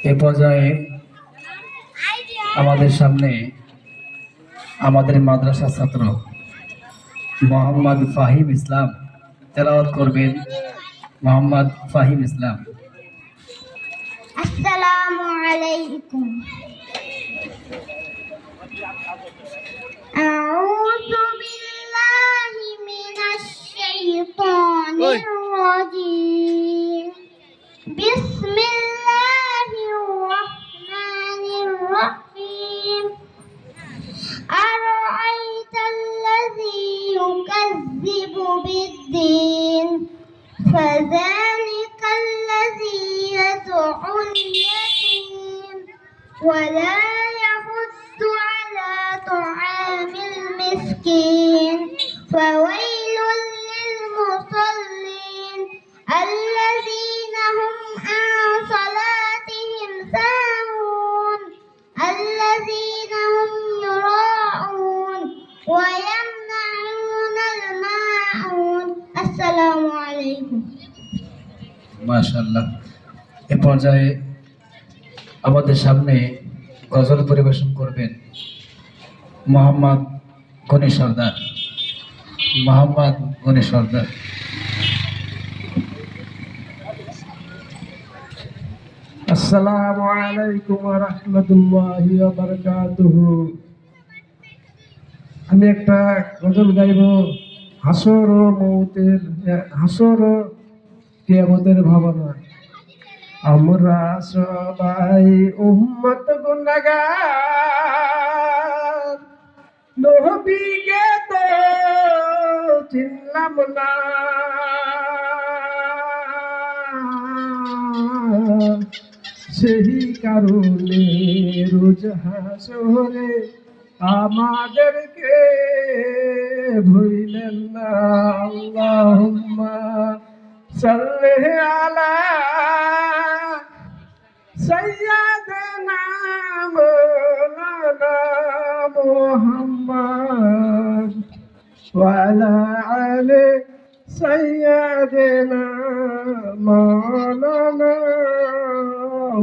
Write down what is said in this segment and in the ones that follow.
এ পর্যায়ে আমাদের সামনে আমাদের মাদ্রাসা ছাত্র মোহাম্মদ ফাহিম ইসলাম তেলাওয়াত করবেন। মোহাম্মদ ফাহিম ইসলাম। আসসালামু আলাইকুম। আউযু বিল্লাহি মিনাশ শাইতানির রাজীম। বিসমিল্লাহির রাহমানির রাহিম। আরাআইতাল্লাযী ইউকাযযিবু বিদ্দীন ফাযালিকাল্লাযী ইয়াদউল ইয়াতীম ওয়ালা ইয়াহুদ্দু আলা তুআমিল মিসকিন ফাওয়াইলুল লিল মুসাল্লিন আল্লাযীনা হুম আন সালাতিহিম সাহুন আল্লাযীনা হুম ইউরাউন ওয়া ইয়ামনাউনাল মাউন। আসসালামু আলাইকুম। মাশাআল্লাহ। এ পর্যায়ে আমাদের সামনে গজল পরিবেশন করবেন মোহাম্মদ গনি সর্দার। মোহাম্মদ গনি সর্দার। আসসালামু আলাইকুম ওয়া রাহমাতুল্লাহি ওয়া বারাকাতুহু। আমি একটা গজল গাইব হাসর ও মৌতের, হাসর ও কিয়ামতের ভাবনা। আমরা সবাই উম্মত গুনাহগার, নবীকে তো চিনলাম না, সেই কারণে রোজ হাসরে আমাদেরকে ভুলেন না। আল্লাহুম্মা সাল্লি আলা সাইয়্যিদিনা মাওলানা মুহাম্মদ ওয়া আলা আলি সাইয়্যিদিনা মাওলানা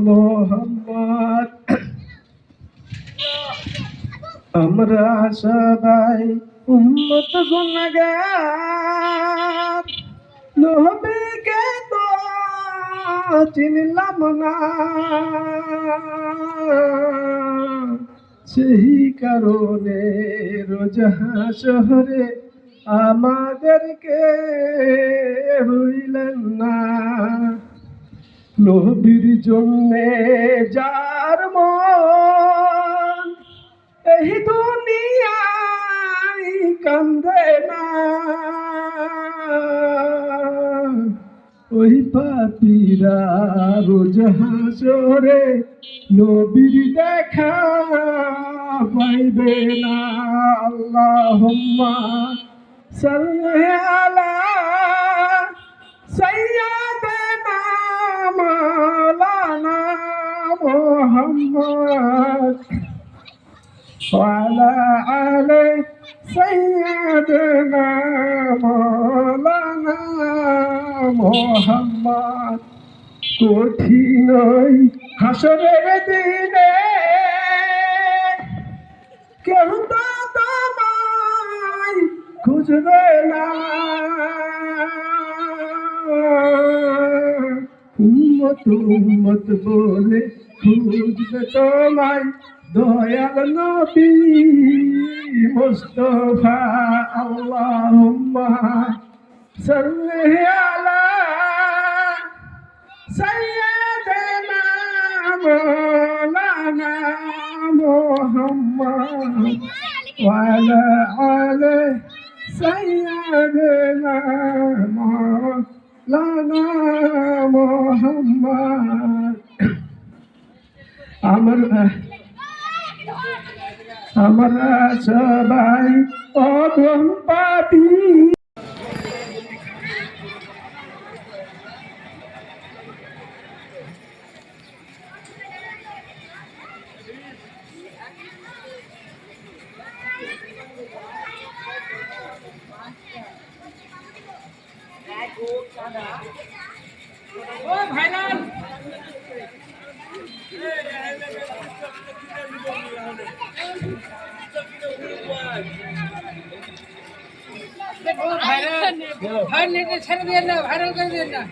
মুহাম্মদ। আমরা সবাই উম্মত গুনাহগার, নবীকে তো চিনলাম না, সেই কারণে রোজ হাসরে আমাদেরকে ভুলেন না। নবীর জন্যে যার মন এই দুনিয়ায় কান্দে না, ওই পাপীরা রোজ হাসরে নবীর দেখা পাইবে না। আল্লাহুম্মা সাল্লি আলা সাইয়্যিদিনা মাওলানা মুহাম্মদ ওয়া আলা আলি সাইয়্যিদিনা মাওলানা মুহাম্মদ। কঠিন হাসরের দিনে কেউ তো তোমায় খুঁজবে না, উম্মত উম্মত বলে খুঁজবে তোমায় দয়াল নবী মুস্তাফা। আল্লাহুম্মা সাল্লি আলা সাইয়্যিদিনা মাওলানা মুহাম্মদ ওয়া আলা আলি সাইয়্যিদিনা মাওলানা মুহাম্মদ। আমরা সবাই অধম পাপী, ভাইরাল ভাই নেটে ছেড়ে দিয়ে না, ভাইরাল করে দিয়ে না।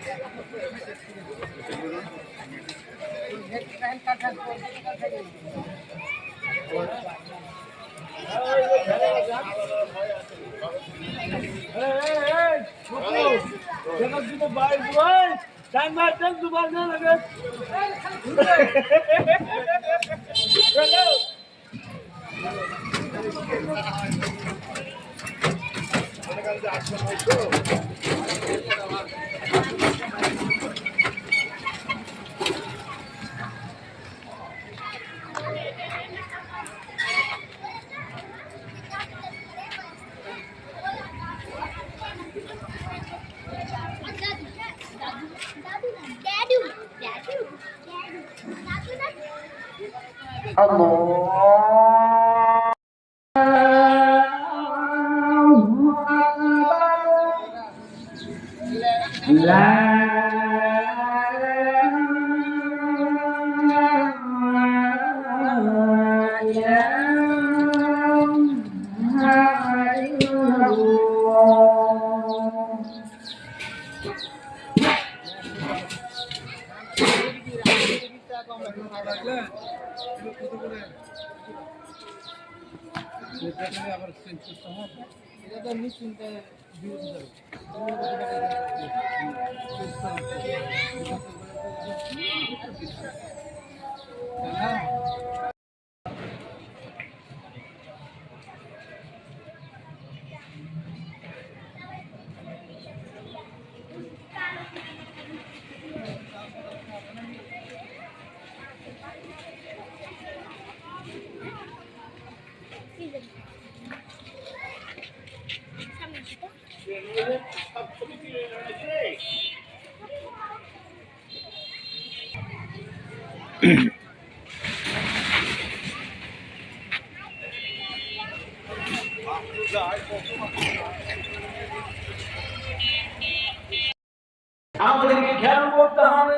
আমাদেরকে খেয়াল করতে হবে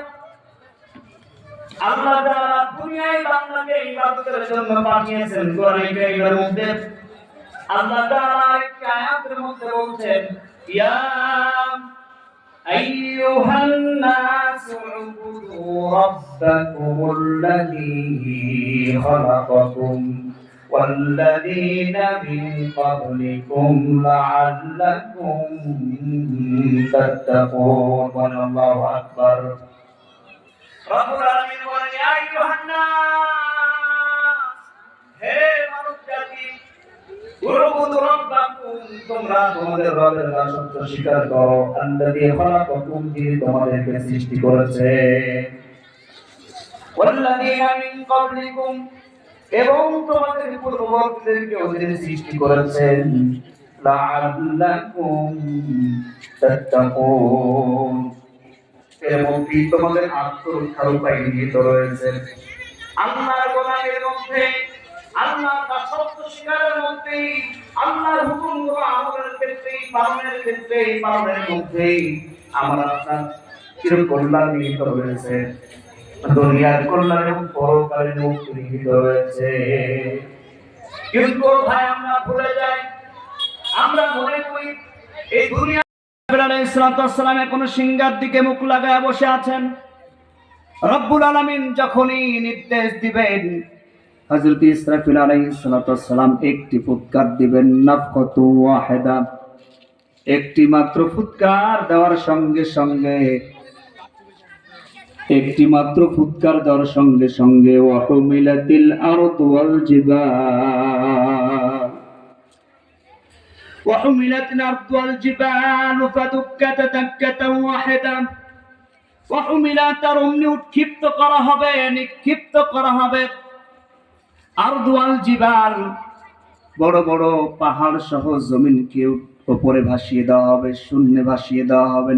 আল্লাহ তাআলা দুনিয়ায় বান্দাকে ইবাদতের জন্য পাঠিয়েছেন। কোরআন কারীমের মধ্যে আল্লাহ তাআলা একটি আয়াতের মধ্যে বলছেন, ইয়া আইয়ুহান নাস উবুদু রাব্বাকুমুল্লাযী খালাকাকুম والذين من قبلكم لعلكم تتقون الله أكبر رب العالمين বলেন ইয়া আইয়ুহান নাস হে মানব জাতি উবুদু রাব্বাকুম তোমরা তোমাদের রবের দাসত্ব স্বীকার করো আল্লাযী খালাকাকুম যিনি তোমাদেরকে সৃষ্টি করেছে ওয়াল্লাযীনা মিন ক্বাবলিকুম এবং তোমাদের পূর্ববর্তীদেরকেও যিনি সৃষ্টি করেছেন লাআল্লাকুম তাত্তাকুন এর মধ্যে তোমাদের আত্মরক্ষার উপায় নিহিত রয়েছে। আল্লাহর গোলামের মধ্যে আল্লাহর দাসত্ব স্বীকারের মধ্যে আল্লাহর হুকুমগুলো আমলের ক্ষেত্রে পালনের মধ্যে আমরা আপনার চিরকল্যাণ নিহিত রয়েছে, দুনিয়ার কল্যাণ এবং পরকালের মুক্তি নিহিত রয়েছে। কিন্তু ভাই আমরা ভুলে যাই, আমরা মনে করি এই দুনিয়া আলাইহিস সালামের কোন সিংহার দিকে মুখ লাগায় বসে আছেন। রব্বুল আলামিন যখনই নির্দেশ দিবেন হযরত ইসরাফিল আলাইহিস সালাম একটি ফুৎকার দিবেন, নাফখাতু ওয়াহিদা, একটি মাত্র ফুৎকার দেওয়ার সঙ্গে সঙ্গে ওয়াহুমিলাতিল আরদু ওয়াল জিবালু ফাদুক্কাতা দাক্কাতান ওয়াহিদা ওয়াহুমিলাত অমনি উৎক্ষিপ্ত করা হবে, নিক্ষিপ্ত করা হবে আরদু ওয়াল জিবাল, বড় বড় পাহাড় সহ জমিনকে উপরে ভাসিয়ে দেওয়া হবে, শূন্যে ভাসিয়ে দেওয়া হবে।